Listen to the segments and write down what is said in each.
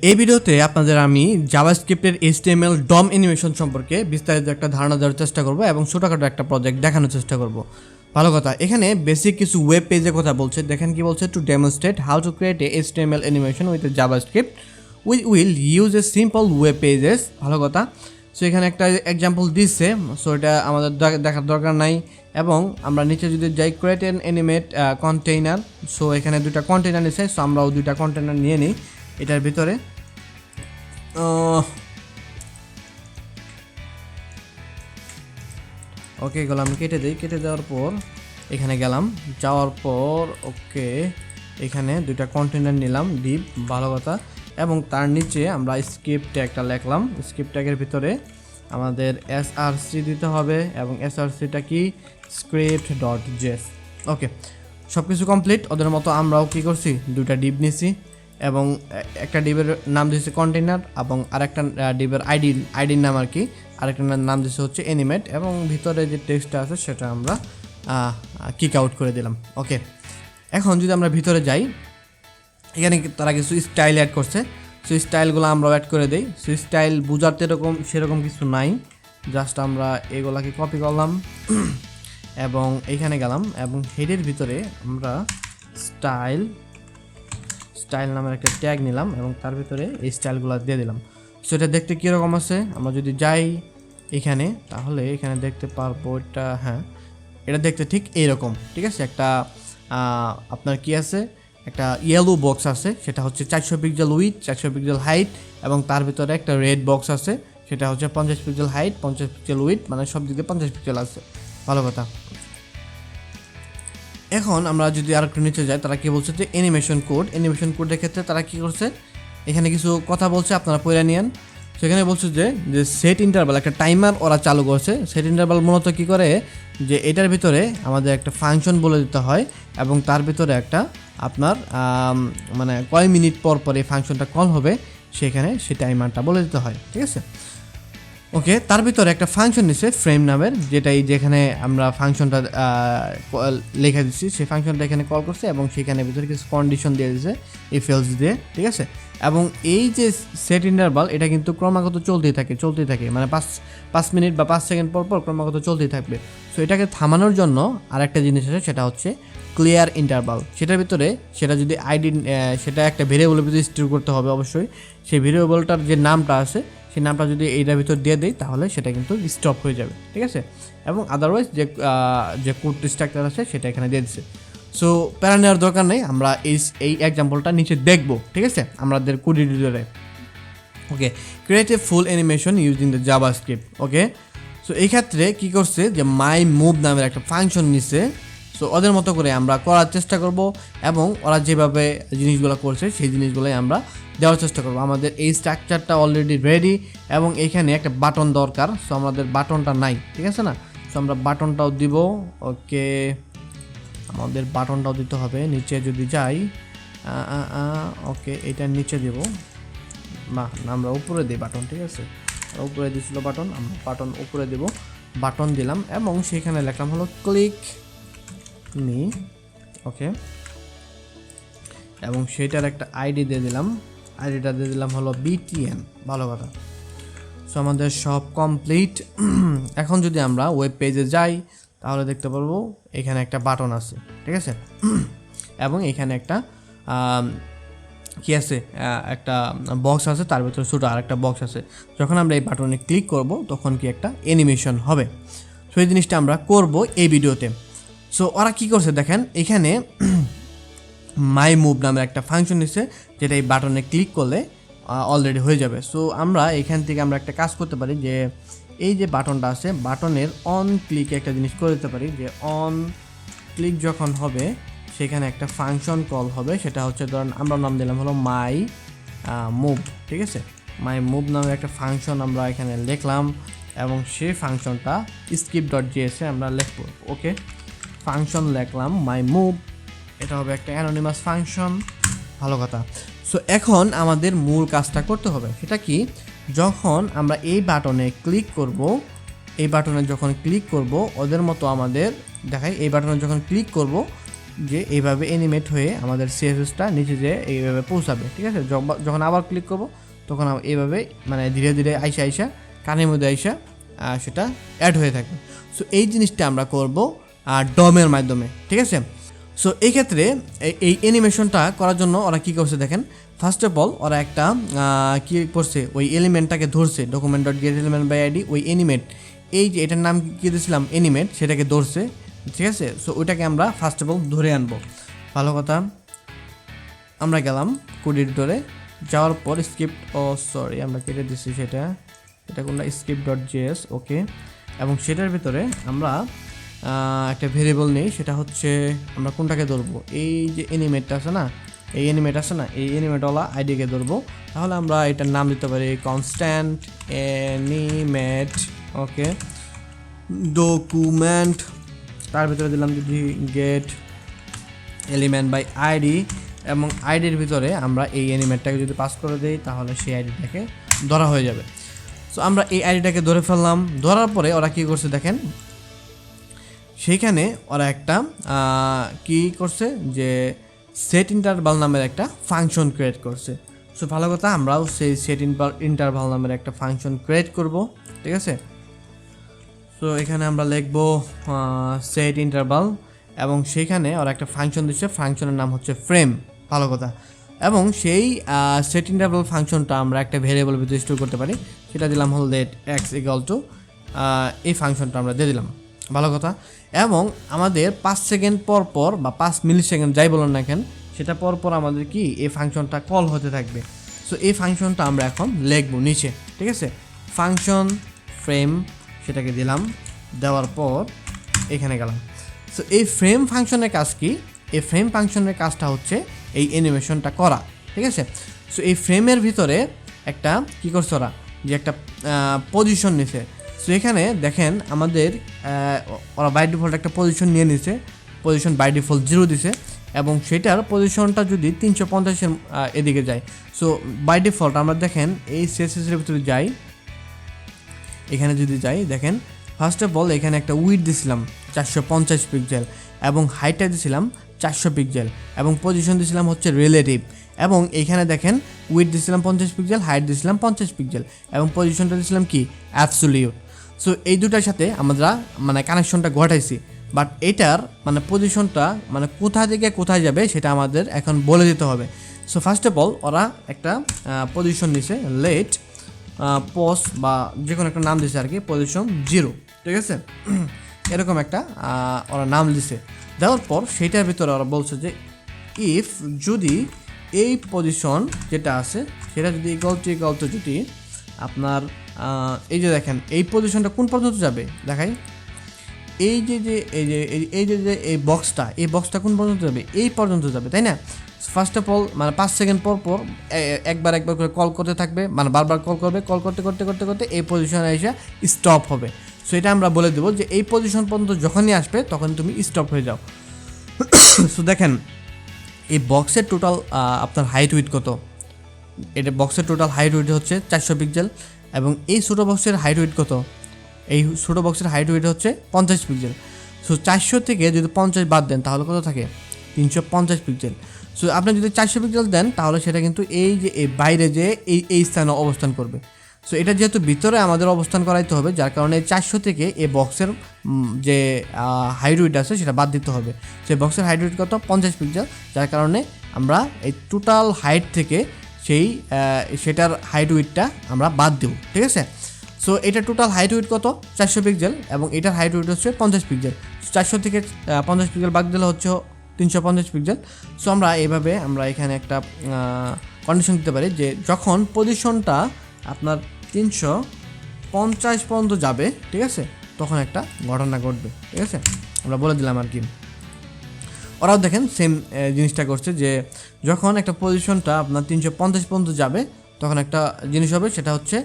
এই ভিডিওতে আপনাদের আমি জাভাস্ক্রিপ্টের HTML DOM অ্যানিমেশন সম্পর্কে বিস্তারিত একটা ধারণা দেওয়ার চেষ্টা করব এবং ছোটখাটো একটা প্রজেক্ট দেখানোর চেষ্টা করব। ভালো কথা, এখানে বেসিক কিছু ওয়েব পেজের কথা বলছে। দেখেন কি বলছে, to demonstrate how to create a HTML animation with JavaScript we will use a simple web pages. ভালো কথা। সো এখানে একটা এক্সাম্পল দিচ্ছে, সো এটা আমাদের দেখার দরকার নাই। এবং আমরা নিচে যদি যাই create an animate container, so এখানে দুইটা কন্টেইনার নিচ্ছে, সো আমরাও দুইটা কন্টেইনার নিয়ে নিই এটার ভিতরে। ওকে, এগুলো আমি কেটে দিই। কেটে দেওয়ার পর এখানে গেলাম, যাওয়ার পর ওকে এখানে দুইটা কন্টেইনার নিলাম ডিপ। ভালো কথা। এবং তার নিচে আমরা স্ক্রিপ্ট ট্যাগটা লিখলাম। স্ক্রিপ্ট ট্যাগের ভিতরে আমাদের src দিতে হবে এবং srcটা কি script.js। ওকে, সব কিছু কমপ্লিট। ওদের মতো আমরাও কি করছি, দুইটা ডিপ নিছি এবং একটা ডিবের নাম দিয়েছে কন্টেইনার এবং আরেকটা ডিবের আইডির নাম আর কি, আরেকটা নাম দিয়েছে হচ্ছে অ্যানিমেট, এবং ভিতরে যে টেক্সটটা আছে সেটা আমরা কিক আউট করে দিলাম। ওকে, এখন যদি আমরা ভিতরে যাই, এখানে তারা কিছু স্টাইল অ্যাড করছে। সো স্টাইলগুলো আমরা অ্যাড করে দিই। সো স্টাইল বোঝাতে সেরকম কিছু নাই, জাস্ট আমরা এগুলাকে কপি করলাম এবং এইখানে গেলাম এবং হেডের ভিতরে আমরা স্টাইল নামের একটা ট্যাগ নিলাম এবং তার ভিতরে এই স্টাইলগুলো দিয়ে দিলাম। সো এটা দেখতে কীরকম আছে, আমরা যদি যাই এখানে তাহলে এখানে দেখতে পারবো এটা, হ্যাঁ এটা দেখতে ঠিক এইরকম। ঠিক আছে, একটা আপনার কি আছে, একটা ইয়েলো বক্স আছে, সেটা হচ্ছে 400 পিক্সেল উইথ, 400 পিক্সেল হাইট, এবং তার ভিতরে একটা রেড বক্স আছে, সেটা হচ্ছে 50 পিক্সেল হাইট, 50 পিক্সেল উইথ, মানে সব দিকে 50 পিক্সেল আছে। ভালো কথা। এখন আমরা যদি আরেকটু নিচে যাই, তারা কি বলছে যে অ্যানিমেশন কোডের ক্ষেত্রে তারা কি করছে, এখানে কিছু কথা বলছে, আপনারা পড়ে নিয়েন। সেখানে বলছে যে সেট ইন্টারভাল, একটা টাইমার ওরা চালু করছে। সেট ইন্টারভাল মূলত কী করে, যে এটার ভিতরে আমাদের একটা ফাংশন বলে দিতে হয় এবং তার ভিতরে একটা আপনার মানে কয় মিনিট পর পর এই ফাংশনটা কল হবে, সেখানে সেই টাইমারটা বলে দিতে হয়। ঠিক আছে, ওকে। তার ভিতরে একটা ফাংশন নিছে ফ্রেম নামের, যেখানে আমরা ফাংশনটা লেখা দিচ্ছি, সেই ফাংশনটা এখানে কল করছে এবং সেখানে ভিতরে কিছু কন্ডিশন দিয়ে দিয়েছে ইফ এলস দিয়ে। ঠিক আছে, এবং এই যে সেট ইন্টারভাল এটা কিন্তু ক্রমাগত চলতেই থাকে, মানে 5 মিনিট বা 5 সেকেন্ড পর পর ক্রমাগত চলতেই থাকবে। সো এটাকে থামানোর জন্য আরেকটা জিনিস আছে, সেটা হচ্ছে ক্লিয়ার ইন্টারভাল। সেটার ভিতরে সেটা যদি সেটা একটা ভেরিয়েবলের ভিতরে স্টোর করতে হবে অবশ্যই। সেই ভেরিয়েবলটার যে নামটা আছে, সেই নামটা যদি এইটার ভিতর দিয়ে দেই তাহলে সেটা কিন্তু স্টপ হয়ে যাবে। ঠিক আছে, এবং আদারওয়াইজ যে কোড স্ট্রাকচার আছে সেটা এখানে দিয়ে দিচ্ছে। সো প্যারা নেওয়ার দরকার নেই, আমরা এই এক্সাম্পলটা নিচে দেখব। ঠিক আছে, আমাদের কোড এডিটরে। Okay, create a full animation using the JavaScript. Okay, so এই ক্ষেত্রে কী করছে, যে মাই মুভ নামের একটা ফাংশন নিচ্ছে। সো ওদের মতো করে আমরা করার চেষ্টা করব এবং ওরা যেভাবে জিনিসগুলো করছে সেই জিনিসগুলোই আমরা দেওয়ার চেষ্টা করবো। আমাদের এই স্ট্রাকচারটা অলরেডি রেডি এবং এখানে একটা বাটন দরকার। সো আমাদের বাটনটা নাই, ঠিক আছে না? সো আমরা বাটনটাও দিব। ওকে, আমাদের বাটনটাও দিতে হবে। নিচে যদি যাই, ওকে এটার নিচে দেব না, আমরা উপরে দিই বাটন। ঠিক আছে, উপরে দিয়েছিল বাটন, আমরা বাটন উপরে দেব। বাটন দিলাম এবং সেখানে লেখলাম হলো ক্লিক মি। ওকে, এবং সেটার একটা আইডি দিয়ে দিলাম, আইডিটা দিয়ে দিলাম হলো BTN। ভালো কথা। সো আমাদের সব কমপ্লিট। এখন যদি আমরা ওয়েব পেজে যাই তাহলে দেখতে পারবো এখানে একটা বাটন আছে। ঠিক আছে, এবং এখানে একটা কি আছে, একটা বক্স আছে, তার ভিতরে ছোটো আর একটা বক্স আছে। যখন আমরা এই বাটনে ক্লিক করব তখন কি একটা অ্যানিমেশন হবে। সো এই জিনিসটা আমরা করব এই ভিডিওতে। সো ওরা কী করছে দেখেন, এখানে মাই মুভ নামের একটা ফাংশন নিচ্ছে, যেটা এই বাটনে ক্লিক করলে অলরেডি হয়ে যাবে। সো আমরা এখান থেকে আমরা একটা কাজ করতে পারি, যে এই যে বাটনটা আছে, বাটনের অন ক্লিকে একটা জিনিস করে দিতে পারি, যে অন ক্লিক যখন হবে সেখানে একটা ফাংশন কল হবে, সেটা হচ্ছে ধরেন আমরা নাম দিলাম হলো মাই মুভ। ঠিক আছে, মাই মুভ নামের একটা ফাংশন আমরা এখানে লিখলাম এবং সেই ফাংশনটা script.js এ আমরা লিখবো। ওকে, ফাংশন লিখলাম মাই মুভ, এটা হবে একটা অ্যানোনিমাস ফাংশন। ভালো কথা। সো এখন আমাদের মূল কাজটা করতে হবে, সেটা কি, যখন আমরা এই বাটনে ক্লিক করব, ওদের মতো আমাদের দেখাই, এই বাটনে যখন ক্লিক করব যে এইভাবে অ্যানিমেট হয়ে আমাদের সিএসএসটা নিচে যেয়ে এইভাবে পৌঁছাবে, ঠিক আছে। যখন আবার ক্লিক করব তখন এইভাবে মানে ধীরে ধীরে আইসা কানের মধ্যে সেটা অ্যাড হয়ে থাকবে। সো এই জিনিসটা আমরা করব ডমের মাধ্যমে, ঠিক আছে। সো এই ক্ষেত্রে এই অ্যানিমেশনটা করার জন্য ওরা কী করছে দেখেন, ফার্স্ট অফ অল ওরা একটা কী করছে, ওই এলিমেন্টটাকে ধরছে, document dot get element by ID, ওই অ্যানিমেট, এই যে এটার নাম কী দিয়েছিলাম অ্যানিমেট, সেটাকে ধরছে, ঠিক আছে। সো ওইটাকে আমরা ফার্স্ট অফ অল ধরে আনবো। ভালো কথা, আমরা গেলাম কোড এডিটরে, যাওয়ার পর স্ক্রিপ্ট, সরি আমরা কেটে দিচ্ছি এটা কোনটা, স্ক্রিপ্ট ডট জেএস, ওকে। এবং সেটার ভিতরে আমরা একটা ভেরিয়েবল নেই, সেটা হচ্ছে আমরা কোনটাকে ধরবো, এই যে অ্যানিমেটটা আছে না, এই অ্যানিমেটওয়ালা আইডিকে ধরবো। তাহলে আমরা এটার নাম দিতে পারি কনস্ট্যান্ট অ্যানিমেট, ওকে, ডকুমেন্ট, তার ভিতরে দিলাম যদি গেট এলিমেন্ট বাই আইডি, এবং আইডির ভিতরে আমরা এই অ্যানিমেটটাকে যদি পাস করে দিই তাহলে সেই আইডিটাকে ধরা হয়ে যাবে। সো আমরা এই আইডিটাকে ধরে ফেললাম। ধরার পরে ওরা কী করছে দেখেন, সেইখানে ওরা একটা কি করছে যে সেট ইন্টারভাল নামের একটা ফাংশন ক্রিয়েট করছে। সো ভালো কথা, আমরাও সেই সেট ইন্টারভাল নামের একটা ফাংশন ক্রিয়েট করব, ঠিক আছে। সো এখানে আমরা লিখব সেট ইন্টারভাল, এবং সেইখানে ওরা একটা ফাংশন দিচ্ছে, ফাংশনের নাম হচ্ছে ফ্রেম। ভালো কথা, এবং সেই সেট ইন্টারভাল ফাংশনটা আমরা একটা ভেরিয়েবল ভিতরে স্টোর করতে পারি, সেটা দিলাম হল লেট এক্স ইকুয়াল টু, এই ফাংশনটা আমরা দিয়ে দিলাম। ভালো কথা, এবং আমাদের 5 সেকেন্ড পর বা 5 মিলি সেকেন্ড যাই বলুন না কেন, সেটা পর আমাদের কি এই ফাংশনটা কল হতে থাকবে। সো এই ফাংশনটা আমরা এখন লিখবো নিচে, ঠিক আছে। ফাংশন ফ্রেম সেটাকে দিলাম, দেওয়ার পর এখানে গেলাম। সো এই ফ্রেম ফাংশনের কাজ কি, এই ফ্রেম ফাংশনের কাজটা হচ্ছে এই অ্যানিমেশনটা করা, ঠিক আছে। সো এই ফ্রেমের ভিতরে একটা কী করছে ওরা, যে একটা পজিশন নিছে। সো এখানে দেখেন আমাদের ওরা বাই ডিফল্ট একটা পজিশন নিয়ে নিছে, পজিশন বাই ডিফল্ট 0 দিছে, এবং সেটার পজিশনটা যদি 350-এর এদিকে যায়। সো বাই ডিফল্ট আমরা দেখেন এই সিএসএসের ভিতরে যাই, এখানে যদি যাই দেখেন ফার্স্ট অফ অল এখানে একটা উইডথ দিছিলাম 450 পিক্সেল, এবং হাইটটা দিছিলাম 400 পিক্সেল, এবং পজিশন দিছিলাম হচ্ছে রিলেটিভ, এবং এখানে দেখেন উইডথ দিছিলাম 50 পিক্সেল, হাইট দিছিলাম 50 পিক্সেল, এবং পজিশনটা দিছিলাম কি অ্যাবসোলিউট। সো এই দুটার সাথে আমরা মানে কানেকশনটা ঘটাইছি, বাট এটার মানে পজিশনটা মানে কোথা থেকে কোথায় যাবে সেটা আমাদের এখন বলে দিতে হবে। সো ফার্স্ট অফ অল ওরা একটা পজিশন নিছে, লেট পোস্ট বা যে কোনো একটা নাম দিছে আর কি, পজিশন 0, ঠিক আছে। এরকম একটা ওরা নাম দিছে। দেওয়ার পর সেইটার ভিতরে ওরা বলছে যে ইফ যদি এই পজিশন যেটা আছে সেটা যদি ইকুয়াল টু যদি আপনার এই যে দেখেন এই পজিশনটা কোন পর্যন্ত যাবে দেখাই, এই যে এই বক্সটা কোন পর্যন্ত যাবে, এই পর্যন্ত যাবে, তাই না। ফার্স্ট অফ অল মানে 5 সেকেন্ড পর একবার করে কল করতে থাকবে, মানে বারবার কল করবে, কল করতে এই পজিশনে এসে স্টপ হবে। সো এটা আমরা বলে দেবো যে এই পজিশন পর্যন্ত যখনই আসবে তখন তুমি স্টপ হয়ে যাও। সো দেখেন এই বক্সের টোটাল আপনার হাইট উইথ কত, এটা বক্সের টোটাল হাইট উইথ হচ্ছে 400 পিক্সেল, এবং এই ছোটো বক্সের হাইট উইথ কত, এই ছোটো বক্সের হাইট উইথ হচ্ছে 50 পিক্সেল। সো 400 থেকে যদি 50 বাদ দেন তাহলে কত থাকে, 350 পিক্সেল। সো আপনি যদি 400 পিক্সেল দেন তাহলে সেটা কিন্তু এই যে এই বাইরে যে এই স্থানে অবস্থান করবে। সো এটা যেহেতু ভিতরে আমাদের অবস্থান করাইতে হবে, যার কারণে 400 থেকে এই বক্সের যে হাইট উইথ আছে সেটা বাদ দিতে হবে। সেই বক্সের হাইট উইথ কত, 50 পিক্সেল, যার কারণে আমরা এই টোটাল হাইট থেকে সেটার হাইট উইথটা আমরা বাদ দেব, ঠিক আছে। সো এটা টোটাল হাইট উইথ কত, 400 পিক্সেল, এবং এটার হাইট উইথ হচ্ছে 50 পিক্সেল। 400 থেকে 50 পিক্সেল বাদ দিলে হচ্ছে 350 পিক্সেল। সো আমরা এইভাবে আমরা এখানে একটা কন্ডিশন দিতে পারি যে যখন পজিশনটা আপনার 350 পর্যন্ত যাবে, ঠিক আছে, তখন একটা ঘটনা ঘটবে, ঠিক আছে, আমরা বলে দিলাম আর কি। ওরাও দেখেন সেম জিনিসটা করছে যে যখন একটা পজিশনটা আপনার 350 পর্যন্ত যাবে তখন একটা জিনিস হবে, সেটা হচ্ছে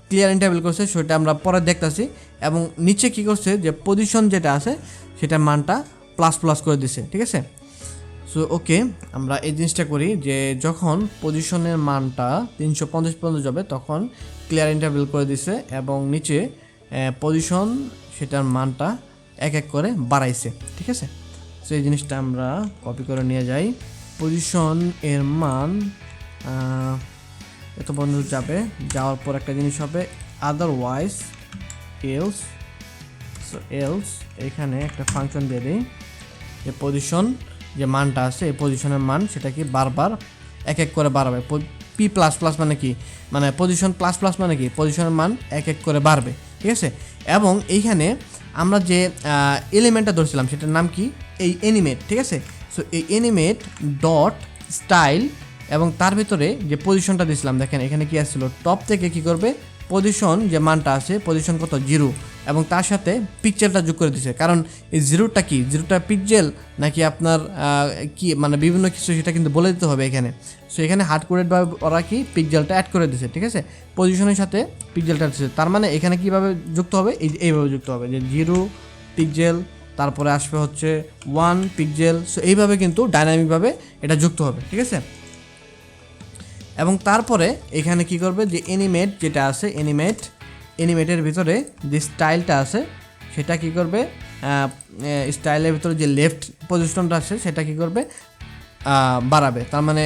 ক্লিয়ার ইন্টারভেল করছে, সেটা আমরা পরে দেখতেছি, এবং নিচে কি করছে যে পজিশন যেটা আছে সেটা মানটা প্লাস করে দিছে, ঠিক আছে। সো ওকে, আমরা এই জিনিসটা করি যে যখন পজিশনের মানটা 350 পর্যন্ত যাবে তখন ক্লিয়ার ইন্টারভেল করে দিছে, এবং নিচে পজিশন সেটার মানটা এক করে বাড়াইছে, ঠিক আছে। সো এই জিনিসটা আমরা কপি করে নিয়ে যাই। পজিশন এর মান এত পর্যন্ত যাবে, যাওয়ার পর একটা জিনিস হবে আদারওয়াইজ এলস। সো এলস এখানে একটা ফাংশন দিয়ে দিই যে পজিশন যে মানটা আছে এই পজিশনের মান সেটা কি বারবার এক এক করে বাড়াবে। পি প্লাস প্লাস মানে কি, মানে পজিশন প্লাস প্লাস মানে কি পজিশনের মান এক এক করে বাড়বে, ঠিক আছে। এবং এইখানে আমরা যে এলিমেন্টটা ধরছিলাম সেটার নাম কি, এই অ্যানিমেট, ঠিক আছে। সো এই অ্যানিমেট ডট স্টাইল এবং তার ভিতরে যে পজিশনটা দিয়েছিলাম, দেখেন এখানে কি আসছিল, টপ থেকে কি করবে পজিশন যে মানটা আছে পজিশন কত 0 এবং তার সাথে পিক্সেলটা যোগ করে দিয়েছে। কারণ এই জিরোটা কি, জিরোটা পিক্সেল নাকি আপনার কি মানে বিভিন্ন কিছু সেটা কিন্তু বলে দিতে হবে এখানে। সো এখানে হার্ড কোডেডভাবে ওরা কি পিক্সেলটা অ্যাড করে দিয়েছে, ঠিক আছে, পজিশনের সাথে পিক্সেলটা দিয়েছে। তার মানে এখানে কীভাবে যুক্ত হবে, এইভাবে যুক্ত হবে যে 0 পিক্সেল, তারপরে আসবে হচ্ছে 1 পিক্সেল। সো এইভাবে কিন্তু ডাইনামিকভাবে এটা যুক্ত হবে, ঠিক আছে। এবং তারপরে এখানে কি করবে যে অ্যানিমেট যেটা আছে অ্যানিমেটের ভিতরে যে স্টাইলটা আছে সেটা কি করবে, স্টাইলের ভিতরে যে লেফট পজিশনটা আছে সেটা কি করবে বাড়াবে। তার মানে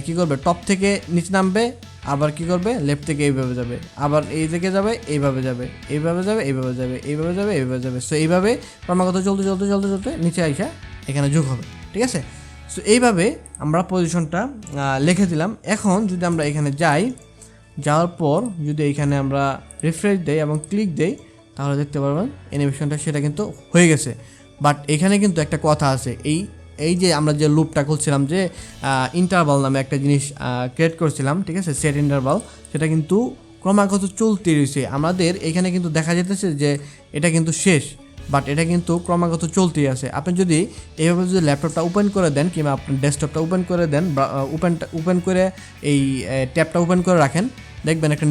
কি করবে টপ থেকে নিচে নামবে, আবার কি করবে লেফট থেকে এইভাবে যাবে, আবার এই দিকে যাবে এইভাবে যাবে, এইভাবে যাবে এইভাবে যাবে, এইভাবে যাবে এইভাবে যাবে। সো এইভাবে ক্রমাগত চলতে চলতে চলতে চলতে নিচে আইসা এখানে যোগ হবে, ঠিক আছে। সো এইভাবে আমরা পজিশনটা লিখে দিলাম। এখন যদি আমরা এখানে যাওয়ার পর যদি এখানে আমরা রিফ্রেশ দেই এবং ক্লিক দেই তাহলে দেখতে পারবেন অ্যানিমেশনটা সেটা কিন্তু হয়ে গেছে। বাট এখানে কিন্তু একটা কথা আছে, এই যে আমরা যে লুপটা করছিলাম, যে ইন্টারভাল নামে একটা জিনিস ক্রিয়েট করছিলাম, ঠিক আছে, সেট ইন্টারভাল, সেটা কিন্তু ক্রমাগত চলতে রয়েছে। আমাদের এখানে কিন্তু দেখা যেতেছে যে এটা কিন্তু শেষ, বাট এটা কিন্তু ক্রমাগত চলতেই আছে। আপনি যদি এইভাবে যদি ল্যাপটপটা ওপেন করে দেন কিংবা আপনার ডেস্কটপটা ওপেন করে দেন, ওপেন করে এই ট্যাবটা ওপেন করে রাখেন, দেখবেন একটা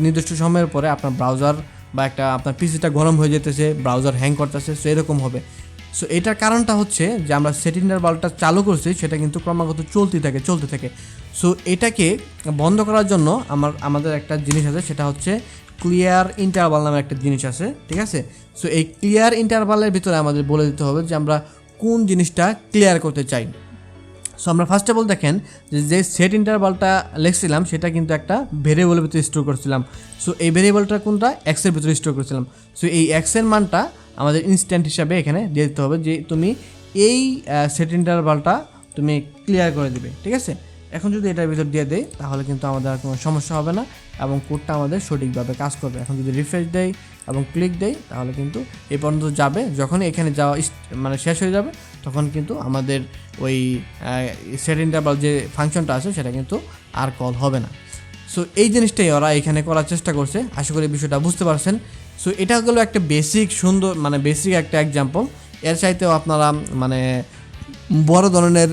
নির্দিষ্ট সময়ের পরে আপনার ব্রাউজার বা আপনার পিসিটা গরম হয়ে যেতেছে, ব্রাউজার হ্যাং করতেছে। সো এরকম হবে। সো এটার কারণটা হচ্ছে যে আমরা সেট ইন্টারভালটা চালু করছি সেটা কিন্তু ক্রমাগত চলতে থাকে। সো এটাকে বন্ধ করার জন্য আমাদের একটা জিনিস আছে, সেটা হচ্ছে ক্লিয়ার ইন্টারভাল নামে একটা জিনিস আছে, ঠিক আছে। সো এই ক্লিয়ার ইন্টারভালের ভিতরে আমাদের বলে দিতে হবে যে আমরা কোন জিনিসটা ক্লিয়ার করতে চাই। সো আমরা ফার্স্ট অফ অল দেখেন যে সেট ইন্টারভালটা লিখছিলাম সেটা কিন্তু একটা ভেরিয়েবলের ভিতরে স্টোর করছিলাম। সো এই ভেরিয়েবলটা কোনটা, এক্সের ভিতরে স্টোর করছিলাম। সো এই এক্সের মানটা আমাদের ইনস্ট্যান্ট হিসাবে এখানে দিয়ে দিতে হবে যে তুমি এই সেট ইন্টারভালটা তুমি ক্লিয়ার করে দিবে, ঠিক আছে। এখন যদি এটার ভিতর দিয়ে দেয় তাহলে কিন্তু আমাদের আর কোনো সমস্যা হবে না এবং কোডটা আমাদের সঠিকভাবে কাজ করবে। এখন যদি রিফ্রেশ দেই এবং ক্লিক দেই তাহলে কিন্তু এই পর্যন্ত যাবে। যখন এখানে যাওয়া মানে শেষ হয়ে যাবে তখন কিন্তু আমাদের ওই সেট ইন্টারভাল যে ফাংশনটা আছে সেটা কিন্তু আর কল হবে না। সো এই জিনিসটাই ওরা এখানে করার চেষ্টা করছে। আশা করি বিষয়টা বুঝতে পারছেন। সো এটা হলো একটা বেসিক সুন্দর মানে বেসিক একটা এক্সাম্পল। এর চাইতেও আপনারা মানে বড় ধরনের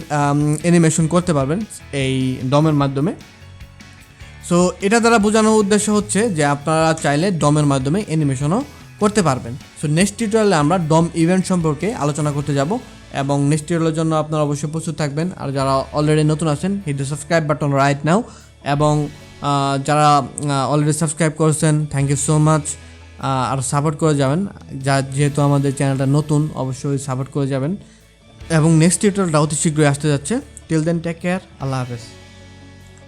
অ্যানিমেশন করতে পারবেন এই ডমের মাধ্যমে। সো এটা দ্বারা বোঝানোর উদ্দেশ্য হচ্ছে যে আপনারা চাইলে ডমের মাধ্যমে অ্যানিমেশনও করতে পারবেন। সো নেক্সট টিউটোরিয়ালে আমরা ডম ইভেন্ট সম্পর্কে আলোচনা করতে যাব এবং নেক্সট টিউটোরিয়ালের জন্য আপনারা অবশ্যই প্রস্তুত থাকবেন। আর যারা অলরেডি নতুন আছেন hit the subscribe button right now, এবং যারা অলরেডি সাবস্ক্রাইব করেছেন থ্যাংক ইউ সো মাচ। আর সাপোর্ট করে যাবেন, যেহেতু আমাদের চ্যানেলটা নতুন অবশ্যই সাপোর্ট করে যাবেন। এবং নেক্সট টিউটোরিয়ালটা অতি শীঘ্রই আসতে যাচ্ছে। টিল দেন টেক কেয়ার, আল্লাহ হাফেজ।